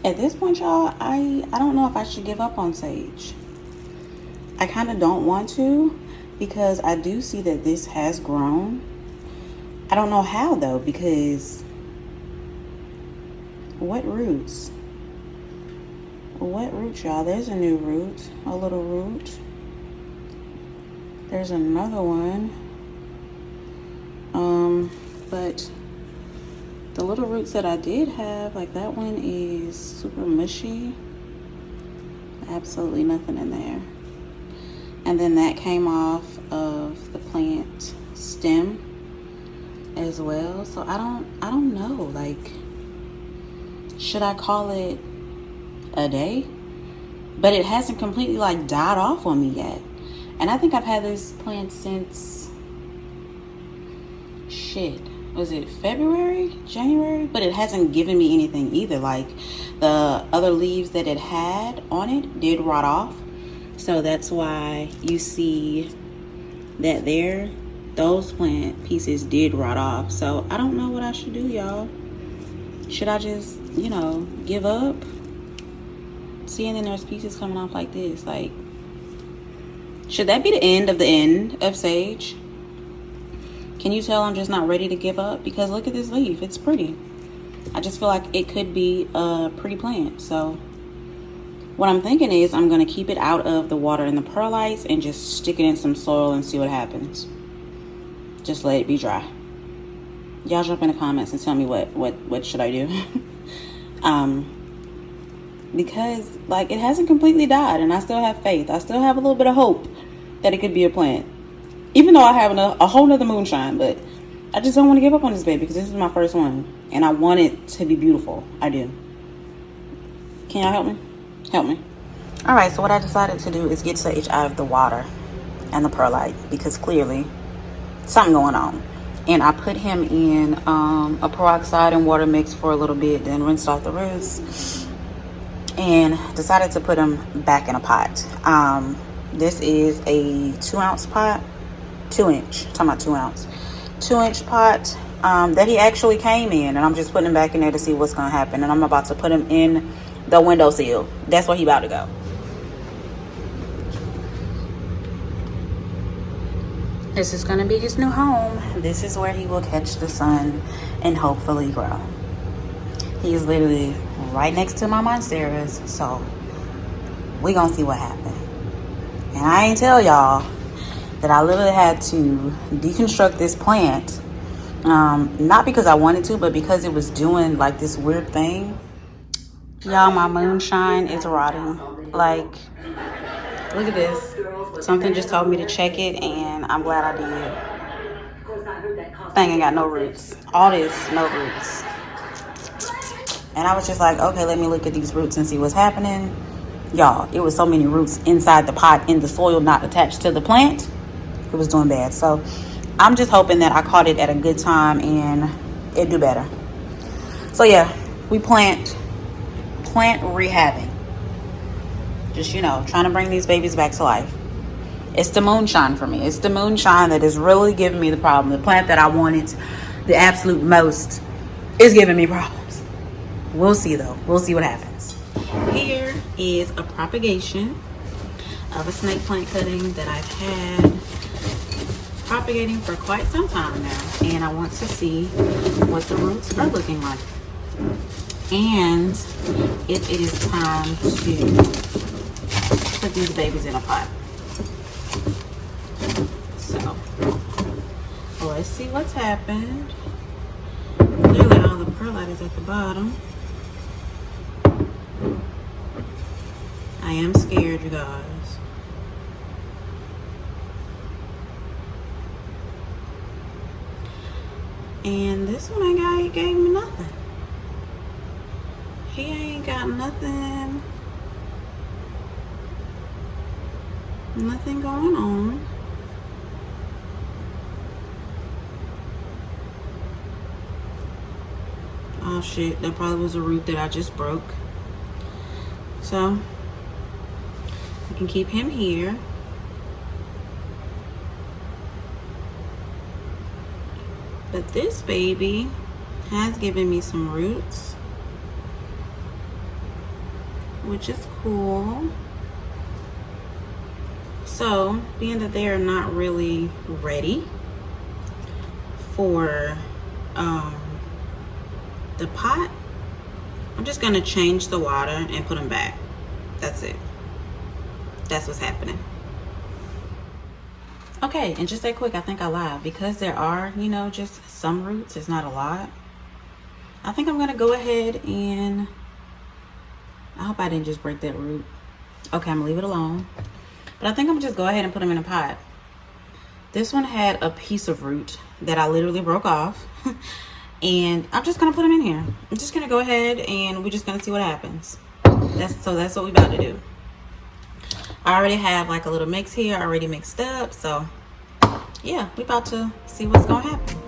At this point, y'all, I don't know if I should give up on sage. I kind of don't want to, because I do see that this has grown. I don't know how though, because what roots? What root, y'all? There's a new root, a little root. There's another one. But the little roots that I did have, like that one is super mushy. Absolutely nothing in there. And then that came off of the plant stem as well. So I don't know, like, should I call it a day? But it hasn't completely like died off on me yet. And I think I've had this plant since, shit, was it February, January? But it hasn't given me anything either. Like, the other leaves that it had on it did rot off. So that's why you see that there, those plant pieces did rot off. So I don't know what I should do, y'all. Should I just, you know, give up? See, and then there's pieces coming off like this. Like, should that be the end of sage? Can you tell I'm just not ready to give up? Because look at this leaf. It's pretty. I just feel like it could be a pretty plant. So what I'm thinking is I'm going to keep it out of the water and the perlites and just stick it in some soil and see what happens. Just let it be dry. Y'all jump in the comments and tell me what should I do. Because like it hasn't completely died and I still have faith. I still have a little bit of hope that it could be a plant. Even though I have a whole nother moonshine, but I just don't want to give up on this baby because this is my first one and I want it to be beautiful. I do. Can y'all help me? Help me. All right, so what I decided to do is get sage out of the water and the perlite because clearly something going on. And I put him in a peroxide and water mix for a little bit, then rinsed off the roots and decided to put him back in a pot. This is a 2-ounce pot, 2-inch, talking about 2-ounce, 2-inch pot that he actually came in, and I'm just putting him back in there to see what's gonna happen. And I'm about to put him in the windowsill. That's where he about to go. This is gonna be his new home. This is where he will catch the sun and hopefully grow. He is literally right next to my monsteras, so we gonna see what happens. And I ain't tell y'all that I literally had to deconstruct this plant, not because I wanted to, but because it was doing like this weird thing. Y'all, my moonshine is rotting. Like, look at this. Something just told me to check it, and I'm glad I did. Thing ain't got no roots. All this, no roots. And I was just like, okay, let me look at these roots and see what's happening. Y'all, it was so many roots inside the pot in the soil, not attached to the plant. It was doing bad. So I'm just hoping that I caught it at a good time and it do better. So yeah, we plant rehabbing. Just, you know, trying to bring these babies back to life. It's the moonshine for me. It's the moonshine that is really giving me the problem. The plant that I wanted the absolute most is giving me problems. We'll see though. We'll see what happens. Here is a propagation of a snake plant cutting that I've had propagating for quite some time now. And I want to see what the roots are looking like. And if it is time to put these babies in a pot. So let's see what's happened. Clearly all the perlite is at the bottom. I am scared, you guys. And this one he gave me nothing. He ain't got nothing going on. Oh shit, that probably was a root that I just broke. So I can keep him here. But this baby has given me some roots. which is cool. So, being that they are not really ready for the pot, I'm just gonna change the water and put them back. That's it. That's what's happening. Okay, and just that quick, I think I lied. Because there are, you know, just some roots, it's not a lot. I think I'm gonna go ahead and, I hope I didn't just break that root. Okay, I'm gonna leave it alone. But I think I'm gonna just go ahead and put them in a pot. This one had a piece of root that I literally broke off. And I'm just gonna put them in here. I'm just gonna go ahead and we're just gonna see what happens. That's what we about to do. I already have like a little mix here already mixed up. So yeah, we about to see what's gonna happen.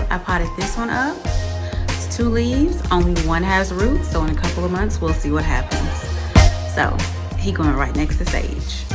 I potted this one up. It's 2 leaves, only one has roots, so in a couple of months we'll see what happens. So he going right next to Sage.